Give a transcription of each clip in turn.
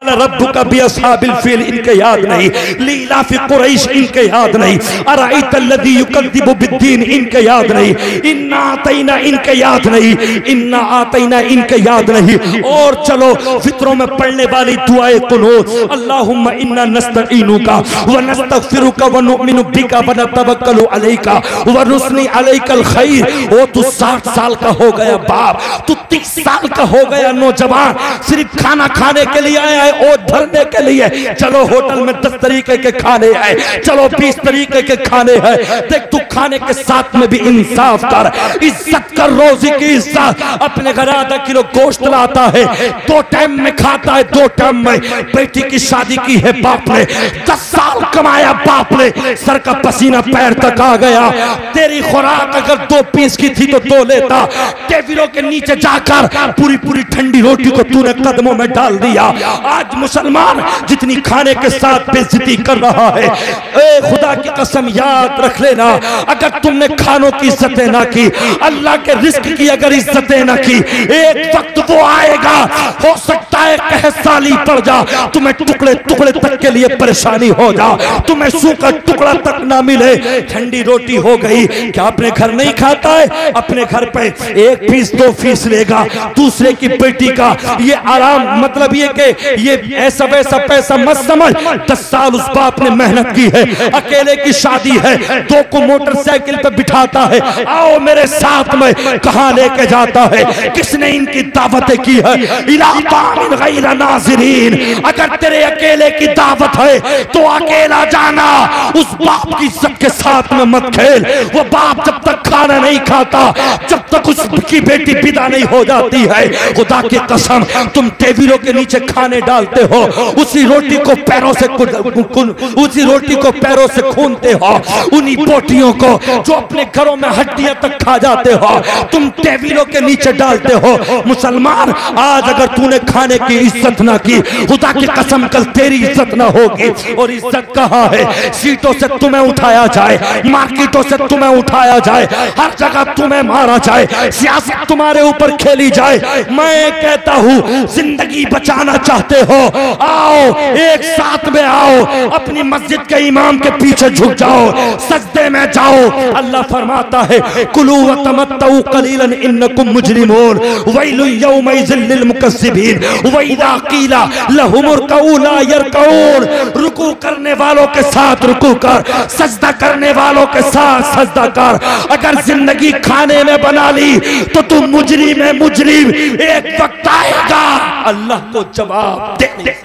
फाअल रब्बुका बिअस्हाबिल feel इनके याद नहीं, लीलाफि कुरैश इनके याद नहीं, अराइतल्लज़ी युकज़्ज़िबु बिद्दीन इनके याद नहीं, इन्ना आतैना इनके याद नहीं, इन्ना आतैना इनके याद नहीं। और चलो फित्रों में पढ़ने वाली दुआए कुनूत, अल्लाहुम्मा इन्ना नस्तईनुका व नस्तगफिरुका व नुमिनु बिका व नतवक्कलु अलैका व नुस्नी अलैकल खैर। ओ तू 60 साल का हो गया बाप, तू 30 साल का हो गया नौजवान, सिर्फ खाना खाने के लिए आया है, ओट भरने के लिए। चलो होटल में 10 तरीके के खाने हैं, चलो 20 तरीके के खाने हैं। देख तू खाने के साथ में भी इंसाफ कर, इज्जत कर, रोजी की इज्जत। अपने घर आधा किलो गोश्त लाता है, 2 टाइम में खाता है, 2 टाइम में। बेटी की शादी की है बाप ने, 10 साल कमाया बाप ने, सर का पसीना पैर तक आ गया। तेरी खुराक अगर 2 पीस की थी तो 2 लेता। टेबलों के नीचे जाकर पूरी पूरी ठंडी रोटी को तूने कदमों में डाल दिया। आज मुसलमान जितनी खाने के साथ बेइज्जती कर रहा है, ए खुदा की कसम याद रख लेना, अगर तुमने खानों की इज्जतें ना की, अल्लाह के रिस्क की अगर इज्जतें ना की, एक वक्त वो आएगा, हो सकता है कह साली पड़ जा, तुम्हें टुकड़े टुकड़े तक के लिए परेशानी हो जा, तुम्हें सूखा टुकड़ा तक ना मिले। ठंडी रोटी हो गई, क्या अपने घर नहीं खाता है? अपने घर पे 1 फीस 2 फीस लेगा, दूसरे की बेटी का ये आराम, मतलब ये कि ये ऐसा वैसा पैसा मत समझ। 10 साल उस बाप ने मेहनत की है, अकेले की शादी है, 2 को मोटरसाइकिल पे बिठाता है, आओ मेरे साथ में, कहां लेके जाता है? किसने इनकी दावतें की है? इला तामिन गैर नाज़िरीन। अगर तेरे अकेले की दावत है तो अकेला जाना, उस बाप की इज्जत के साथ में मत खेल। वो बाप जब तक खाना नहीं खाता, जब तक उसकी बेटी विदा नहीं हो जाती है, खुदा की कसम तुम टेबलों के नीचे खाने डालते हो, उसी रोटी को पैरों से खूनते हो, उन्हीं बोटियों को जो अपने घरों में हड्डियां तक खा जाते हो, तुम टेबलों के नीचे डालते हो। मुसलमान, आज अगर तूने खाने की इज्जत ना की, खुदा की कसम कल तेरी इज्जत ना होगी। और इज्जत कहाँ है? सीटों से तुम्हें उठाया जाए, मार्केटों से तुम्हें उठाया जाए, हर जगह तुम्हें मारा जाए, सियासत तुम्हारे ऊपर खेली जाए। मैं कहता हूँ जिंदगी बचाना चाहते हो, आओ एक साथ में आओ, अपनी मस्जिद के इमाम के पीछे झुक जाओ, सजदे में जाओ। अल्लाह फरमाता है कुलू व तमत्तऊ कलीलन इन्नकुम मुजरिमून वैलु यौमइज़िल लिल मुकज़्ज़िबीन व इज़ा क़ीला लहुमुरकऊ ला यरकऊन। रुकू करने वालों के साथ रुकू कर, सजदा करने वालों के साथ सजदा कर। अगर जिंदगी खाने में बना ली तो तुम मुजरिम है, मुजरिम। एक वक्त आएगा अल्लाह को जवाब देने,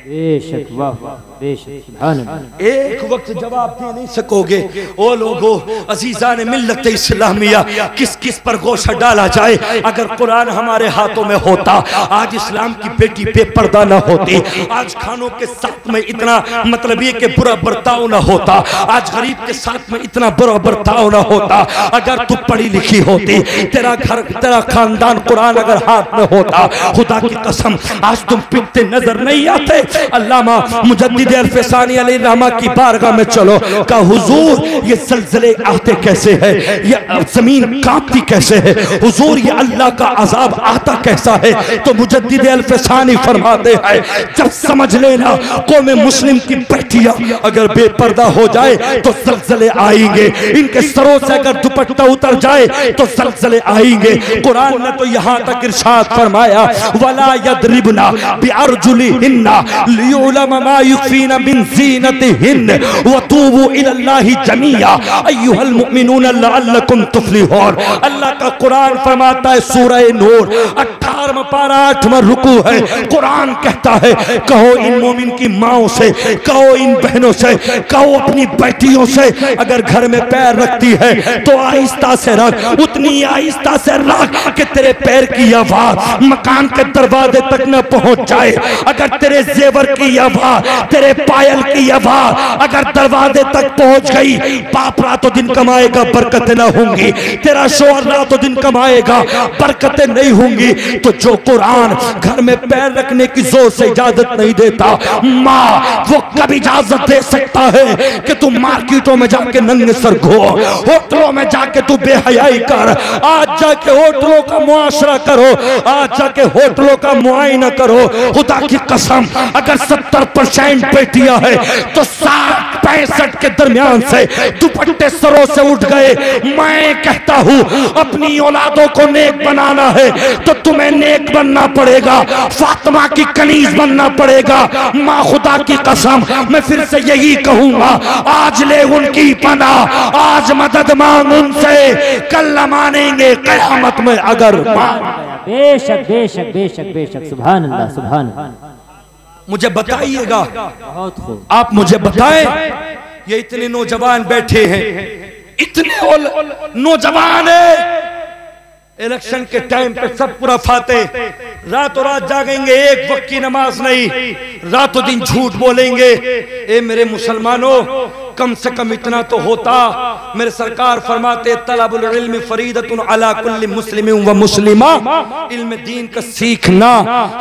बेशक वाह बेशक एक वक्त जवाब दे नहीं सकोगे। ओ लोगो अजीजान मिल्लत इस्लामिया, किस किस पर गोशा डाला जाए। अगर कुरान हमारे हाथों में होता, आज इस्लाम की बेटी बेपर्दा न होती, आज खानों के साथ में इतना मतलब ये कि बुरा बर्ताव न होता, आज गरीब के साथ में इतना बुरा बर्ताव न होता। अगर तू पढ़ी लिखी होती, तेरा घर तेरा खानदान कुरान अगर हाथ में होता, खुदा की कसम आज तुम पिटते नजर नहीं आते। अल्लामा मुजद्दिद अल-फ़सानी अलैहि रहमा की बारगाह में चलो, का हुजूर ये ज़लज़ले आते कैसे है, ये जमीन कांपती कैसे है, हुजूर ये अल्लाह का अजाब आता कैसा है। तो मुजद्दिद अल-फ़सानी फरमाते हैं जब समझ लेना कौम मुस्लिम की बेटियां अगर बेपर्दा हो जाए तो ज़लज़ले आएंगे, इनके सरों से अगर दुपट्टा उतर जाए तो ज़लज़ले आएंगे। कुरान ने तो यहाँ तक इरशाद फरमाया वला यदरिबना बिअरजुलिहिन्ना लियुलमा मा युखफीना मिन ज़ीनतिहिन्न वतूबू इलल्लाहि जमीआ अय्युहल मुमिनून लअल्लकुम तुफ्लिहून। अल्लाह का कुरान फरमाता है सूरह नूर 18वां पारा 8वां रुकू है। कुरान कहता है कहो इन मोमिन की माओं से, कहो इन बहनों से, कहो अपनी बेटियों से, अगर घर में पैर रखती है तो आहिस्ता से रख, उतनी आहिस्ता से रख कि तेरे पैर की आवाज मकान के दरवाजे तक न पहुंच जाए। अगर तेरे जेवर की आवाज, तेरे पायल की आवाज अगर दरवाजे तक पहुंच गई, बाप रातों दिन कमाएगा बरकतें न होंगी, तेरा शोहर रातों दिन कमाएगा बरकतें नहीं होंगी। तो जो कुरान घर में पैर रखने की जोर से इजाजत नहीं देता, माँ वो कब इजाजत दे सकता है कि तुम मार्केटों में जाके नंगे सर घो, होटलों में जाके तू बेहयाई कर, आज जाके होटलों का मुआशरा करो, आज जाके होटलों का मुआयना करो। खुदा की कसम अगर 70% बेटियां है तो 60-65 के दरमियान से दुपट्टे सरों से उठ गए। मैं कहता हूं अपनी औलादों को नेक बनाना है तो तुम्हें नेक बनना पड़ेगा, फातिमा की कनीज बनना पड़ेगा। माँ खुदा की कसम मैं फिर से यही कहूंगा, आज ले उनकी पनाह, आज मदद मांग उनसे, कल न मानेंगे क़यामत में अगर बेशक बेशक बेशक बेशक। सुभान अल्लाह सुभान अल्लाह। मुझे बताइएगा, बहुत खूब। आप मुझे बताएं, ये इतने नौजवान बैठे हैं, इतने नौजवान है, इलेक्शन के टाइम पे सब पूरा फाते, रातों रात जागेंगे, एक वक्त की नमाज नहीं, रातों दिन झूठ बोलेंगे। ए मेरे मुसलमानों, कम से कम इतना तो होता। मेरे सरकार फरमाते तलबुल इल्म फरीदतुन अला कुल्ली मुस्लिमिन व मुस्लिमा, इल्म दीन का सीखना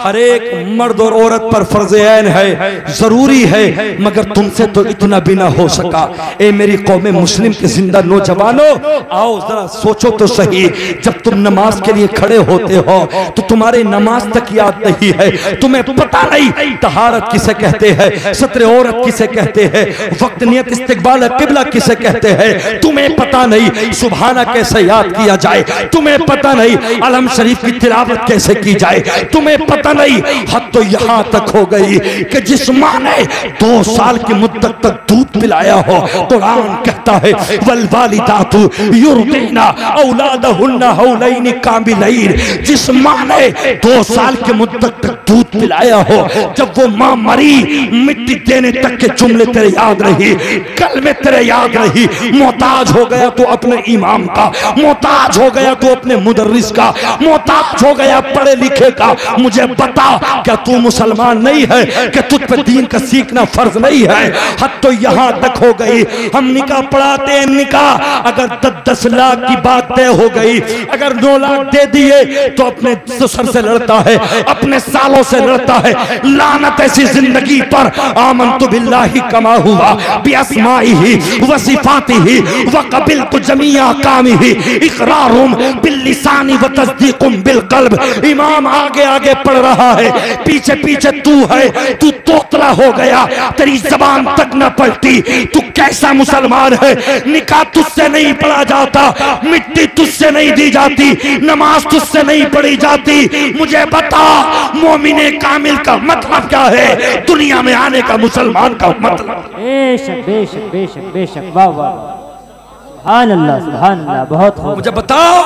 हर एक मर्द और औरत पर फर्ज ऐन है, जरूरी है, मगर तुमसे तो इतना भी ना हो सका। ए मेरी कौम मुस्लिम के जिंदा नौजवानों, आओ जरा सोचो तो सही, जब तुम नमाज के लिए खड़े होते हो तो तुम्हारे नमाज तक याद नहीं है, तुम्हें पता नहीं तहारत किसे कहते हैं, सत्र औरत किसे कहते हैं, वक्त नियत इस्तिकबाल किबला किसे कहते हैं, तुम्हें पता नहीं सुभाना कैसे याद किया जाए, तुम्हें पता नहीं अलम शरीफ की तिलावत कैसे की जाए, तुम्हें पता नहीं। हद तो यहाँ तक हो गई कि जिस माँ ने 2 साल की मुद्दत तक दूध पिलाया हो, कुरान कहता है वल वालिदातु युरदिना औलादहुन्ना हौलैनि कामिलैन, जिस माँ ने 2 साल की मुद्दत तक दूध पिलाया हो, जब वो माँ मरी मिट्टी देने तक के जुमले तेरे याद रही, कल में तेरे याद रही, मोहताज हो गया तो अपने इमाम का, मोहताज हो गया तो अपने मुदर्रिस का, मोहताज हो गया पढ़े लिखे का। मुझे बता, क्या तू मुसलमान नहीं है कि तुझ पे दीन का सीखना फर्ज नहीं है? हद तो यहाँ तक हो गई, हम निकाह पढ़ाते हैं, निकाह अगर 10-10 लाख की बात तय हो गई, अगर 9 लाख दे दिए तो अपने ससुर से लड़ता है, अपने सालों से लड़ता है। लानत ऐसी जिंदगी पर। आमन्तु बिल्लाहि कमा हुआ बिअस्माइहि व सिफातिहि व क़बिलतु जमीअ अहकामिहि इक़रारुम बिल्लिसानि व तस्दीक़ुम बिलक़ल्ब। इमाम आगे आगे पढ़ रहा है, पीछे पीछे तू है, तू तोतला हो गया, तेरी जबान तक न पलटी। तू कैसा मुसलमान है? निकाह तुझसे नहीं पढ़ा जाता, मिट्टी तुझसे नहीं दी जाती, नमाज तुझसे नहीं पढ़ी जाती। मुझे बता, मोमिने कामिल का मतलब क्या है? दुनिया में आने का मुसलमान का मतलब। बेशक बेशक बेशक बेशक। वाह वाह सुभान अल्लाह सुभान अल्लाह। बहुत खूब। मुझे बताओ,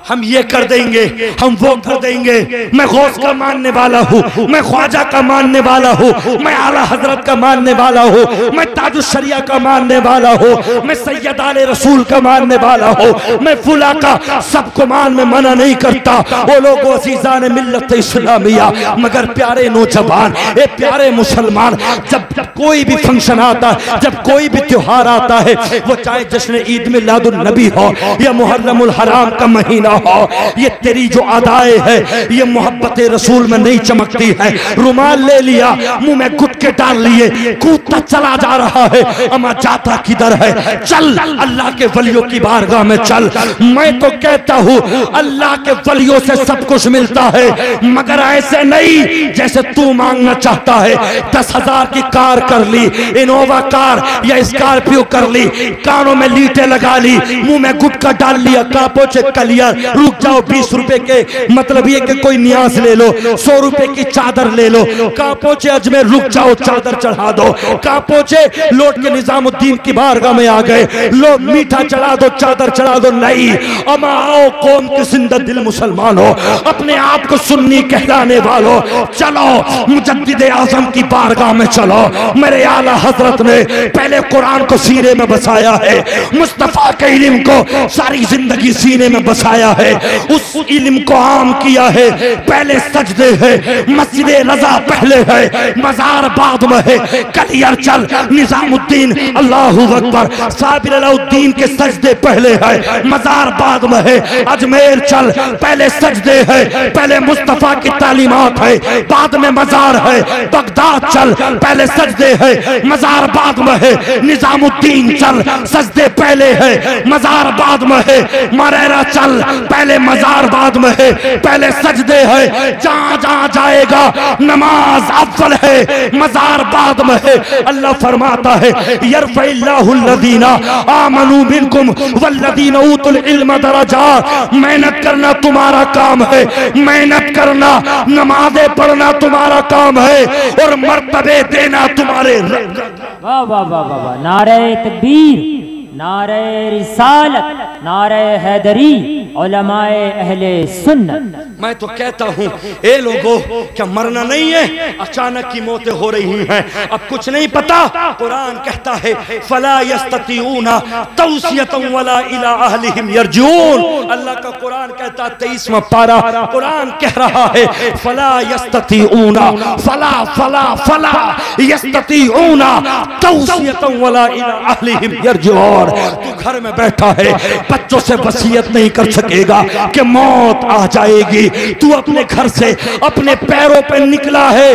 हम ये कर देंगे, हम वो कर देंगे। मैं गौस का मानने वाला हूँ, मैं ख्वाजा का मानने वाला हूँ, मैं आला हजरत का मानने वाला हूँ, मैं ताजुश शरिया का मानने वाला हूँ, मैं सैयद आले रसूल का मानने वाला हूँ, मैं फुला का, सबको मान में मना नहीं करता। वो लोग अज़ीज़ान मिल्लत इस्लामिया, मगर प्यारे नौजवान, ए प्यारे मुसलमान, जब कोई भी फंक्शन आता है, जब कोई भी त्योहार आता है, वो चाहे जश्न ईद मिलादुन नबी हो या मुहर्रमुल हराम का महीना हो, ये तेरी जो अदाएं है ये मोहब्बत रसूल में नहीं चमकती है। रुमाल ले लिया, मुंह में गुटके डाल लिए, कूदता चला जा रहा है। अमा जाता किधर है? चल अल्लाह के वलियों की बारगाह में चल। मैं तो कहता हूँ अल्लाह के वलियों से सब कुछ मिलता है, मगर ऐसे नहीं जैसे तू मांगना चाहता है। 10,000 की कार कर ली, इनोवा कार या स्कॉर्पियो कर ली, कानों में लीटे लगा ली, मुंह में गुटका डाल लिया, कापों से कलिया। रुक जाओ, 20 रुपए के मतलब ये कि कोई नियाज ले लो, 100 रुपए की चादर ले लो। कापोचे अजमेर रुक जाओ, चादर चढ़ा दो। कापोचे लौट के निजामुद्दीन की बारगाह में आ गए, लो मीठा चढ़ा दो, चादर चढ़ा दो। नहीं, अमा आओ कौम के जिंदा दिल मुसलमान हो, अपने आप को सुन्नी कहलाने वालों, चलो मुजद्दिद आजम की बारगाह में चलो, मेरे आला हजरत ने पहले कुरान को सीने में बसाया है, मुस्तफा के इल्म को सारी जिंदगी सीने में बसाया है, उस इल्म को आम किया है। पहले सजदे है, मस्जिद रजा पहले है, मजार बाद में है। कलियर चल निजामुद्दीन अल्लाहू अकबर साबिर अलाउद्दीन के सजदे पहले है, मजार बाद में है। अजमेर चल पहले सजदे है, पहले मुस्तफा की तालीमात है, बाद में मजार है। बगदाद चल पहले सजदे है, मजार बाद में है। निजामुद्दीन चल सजदे पहले है, मजार बाद में है। मरेरा चल पहले मजार बाद में है, पहले सजदे है। जहां जहां जाएगा नमाज अव्वल है, मजार बाद में है। अल्लाह फरमाता है यरफ़इल्लाहुल्लज़ीना आमनू मिनकुम वल्लज़ीना ऊतुल इल्म दरजात। मेहनत करना तुम्हारा काम है, मेहनत करना, नमाज़ें पढ़ना तुम्हारा काम है, और मर्तबे देना तुम्हारे। वाह वाह वाह वाह, नारे तकबीर, नारे रिसालत, नारे हैदरी, उलमाए अहले सुन्नत। मैं तो कहता हूँ ए लोगों, क्या मरना नहीं है? अचानक की मौतें हो रही हैं, अब कुछ नहीं पता। कुरान कहता है फला यस्ततीऊना तौसियतन वला इला अहलिहिम यरजून। अल्लाह का कुरान कहता 23वां पारा, कुरान कह रहा है फला यस्ततीऊना, फला फला फला यस्ततीऊना तौसियतन वला इला अहलिहिम यरजून। तू घर में बैठा है, बच्चों से वसीयत नहीं कर सकेगा कि मौत आ जाएगी। तू अपने घर से अपने पैरों पे निकला है,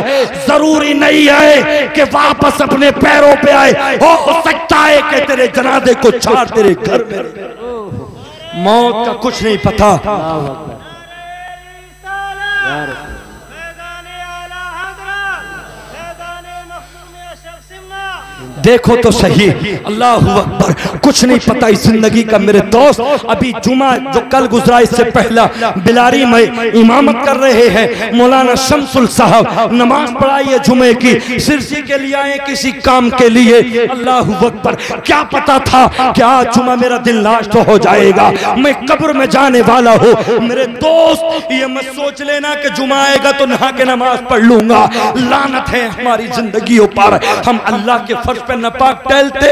जरूरी नहीं है कि वापस अपने पैरों पे आए। हो सकता है कि तेरे जनाजे को छाड़ तेरे घर में। मौत का कुछ नहीं पता। देखो तो सही, अल्लाहु अकबर, कुछ नहीं पता इस जिंदगी का मेरे दोस्त। अभी जुमा जो कल गुजरा, इससे पहला बिलारी में इमामत कर रहे हैं मौलाना शमसुल साहब। नमाज पढ़ाई है जुमे की, सिरसी के लिए आए किसी काम के लिए। अल्लाहु अकबर, क्या पता था कि आज जुमा मेरा दिल नाश्ता हो जाएगा, मैं कब्र में जाने वाला हूँ। मेरे दोस्त ये मत सोच लेना कि जुमा आएगा तो नहा के नमाज पढ़ लूंगा। लानत है हमारी जिंदगियों पर, हम अल्लाह के फर्ज पे नपाक टहलते।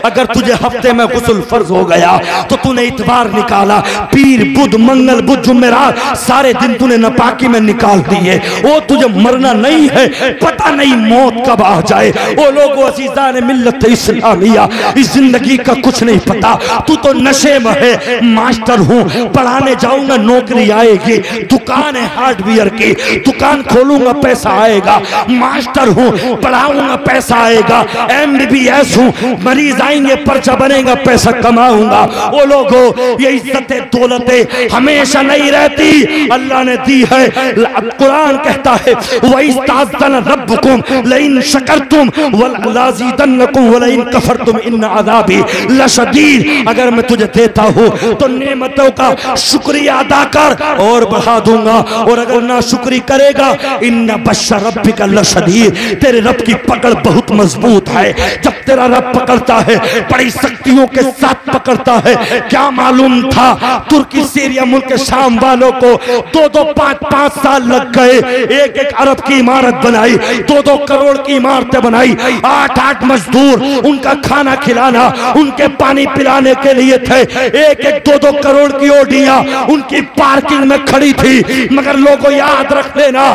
अगर तुझे हफ्ते में गुस्ल फर्ज हो गया तो तूने इतवार निकाला, पीर बुध मंगल बुध जुमेरात सारे दिन तूने नपाकी में निकाल दिए। वो तुझे मरना नहीं है, पता नहीं मौत कब आ जाए। वो लोगों अज़ीज़ान मिल्लत इस्लामिया, इस जिंदगी का कुछ नहीं पता। तू तो नशे में है। मास्टर हूँ, पढ़ाने जाऊंगा नौकरी आएगी, दुकान है हार्डवेयर की, दुकान खोलूंगा पैसा आएगा। मास्टर हूँ, पढ़ाऊंगा पैसा आएगा। MBBS हूँ, मरीज आएंगे पर्चा बनेगा पैसा कमाऊंगा। वो लोगों, ये इज्जतें दौलतें हमेशा नहीं रहती, अल्लाह ने दी है। कुरान कहता है वइस्ताज़न रब्बुकुम लइन शकरतुम वलअज़ीदन्नकुम वलइन कफरतुम इन्न अज़ाबी लशदीद। अगर मैं तुझे देता हूँ तो नेमतों का शुक्रिया अदा कर और बढ़ा दूंगा, और अगर ना शुक्री करेगा इन्न बश्श रब्बिका लशदीद, तेरे रब की पकड़ बहुत मजबूत है। जब तेरा रब पकड़ता है बड़ी शक्तियों के साथ पकड़ता है। क्या मालूम था तुर्की सीरिया मुल्क शाम वालों को 2-2 5-5 साल लग गए, एक अरब की इमारत बनाई, 2-2 करोड़ की इमारतें बनाई। 8-8 मजदूर, उनका खाना खिलाना, उनके पानी पिलाने के लिए थे। 1-1 2-2 करोड़ की ओडियां उनकी पार्किंग में खड़ी थी। मगर लोगों याद रख लेना,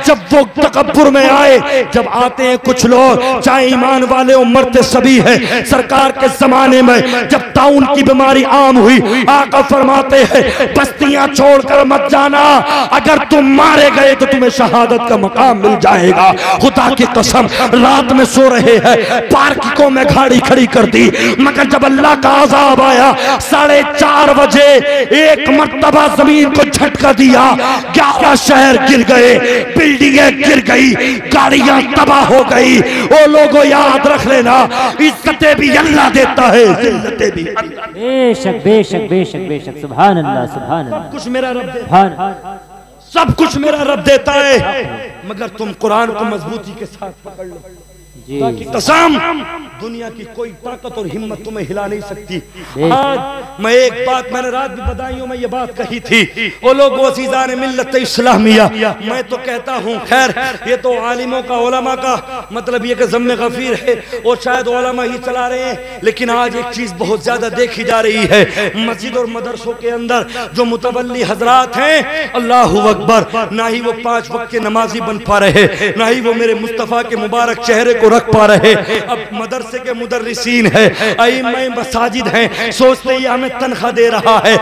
जब वो तकब्बुर में आए, जब आते हैं कुछ लोग, चाहे ईमान वाले मरते सभी है। सरकार के जमाने में जब ताउन की बीमारी आम हुई, आका फरमाते हैं बस्तियां छोड़कर मत जाना, अगर तुम मारे गए तो तुम्हें शहादत का मकाम मिल जाएगा। खुदा की कसम, रात में सो रहे हैं, पार्किंगों में गाड़ी खड़ी कर दी। मगर जब अल्लाह का अज़ाब आया 4:30 बजे, एक मर्तबा जमीन को झटका दिया, 11 शहर गिर गए, बिल्डिंगें गिर गई, गाड़ियां तबाह हो गई। वो लोगों याद रख लेना, इज्जतें भी अल्लाह देता है, जिल्लतें भी। बेशक बेशक बेशक बेशक, सुभान अल्लाह सुभान अल्लाह। कुछ मेरा रब देता है, सब कुछ मेरा रब देता है, मगर तुम कुरान को मजबूती के साथ पकड़ लो। जी। कसम दुनिया की कोई ताकत और हिम्मत तुम्हें हिला नहीं सकती। आज मैं एक बात मैंने रात भी बधाइयों में ये बात कही थी, वो लोग वसीज़ान मिल्लत इस्लामिया, मैं तो कहता हूँ खैर ये तो आलिमों का उलमा का मतलब ये कि ज़म्मे गफीर है और शायद उलमा ही चला रहे हैं, लेकिन आज एक चीज बहुत ज्यादा देखी जा रही है, मस्जिद और मदरसों के अंदर जो मुतवल्ली हजरात हैं, अल्लाह अकबर, ना ही वो 5 वक्त के नमाजी बन पा रहे, ना ही वो मेरे मुस्तफ़ा के मुबारक चेहरे को रख पा रहे। अब मदरसे के मुदर्रिसीन है, आइम्मा मसाजिद हैं, सोचते ही हमें तनख्वाह दे रहा है,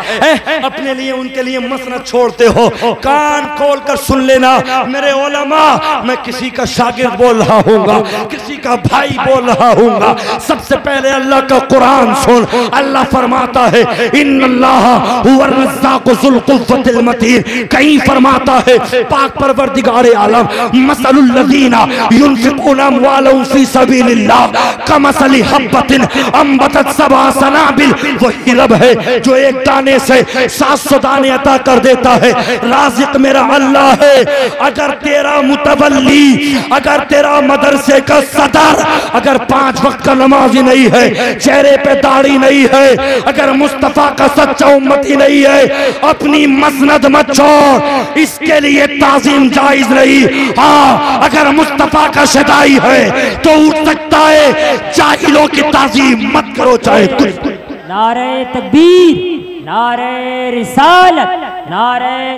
अपने लिए उनके लिए मसनद छोड़ते हो। कान खोल कर सुन लेना मेरे उलमा, मैं किसी का शागिर्द बोल रहा हूँगा, किसी का भाई बोल रहा हूँगा। सबसे पहले अल्लाह का कुरान सुन। अल्लाह फरमाता है इन्नल्लाह हुवर रज़्ज़ाक़ु ज़ुल क़ुव्वतिल मतीन, कहीं फरमाता है पाक परवरदिगार आलम मसलुल लज़ीना युनफ़िक़ूना अम्वालहुम फ़ी सबीलिल्लाह कमसली हब्बतिन अंबतत सबअ सनाबिल, वही रब है जो एक दाने से 700 दाने अता कर देता है। राज़िक़ मेरा अल्लाह है। अगर तेरा मुतवल्ली, अगर तेरा मदरसे का सदर अगर 5 वक्त का नमाजी नहीं है, चेहरे पे दाढ़ी नहीं है, अगर मुस्तफा का सच्चा उम्मती नहीं है, अपनी मसनद मत छोड़, इसके लिए ताजीम जायज नहीं। हाँ, अगर मुस्तफा का शदाई है तो उठ सकता है, जाहिलों की ताजीम मत करो चाहे कुछ। नारे तकबीर, नारे रिसालत, नारे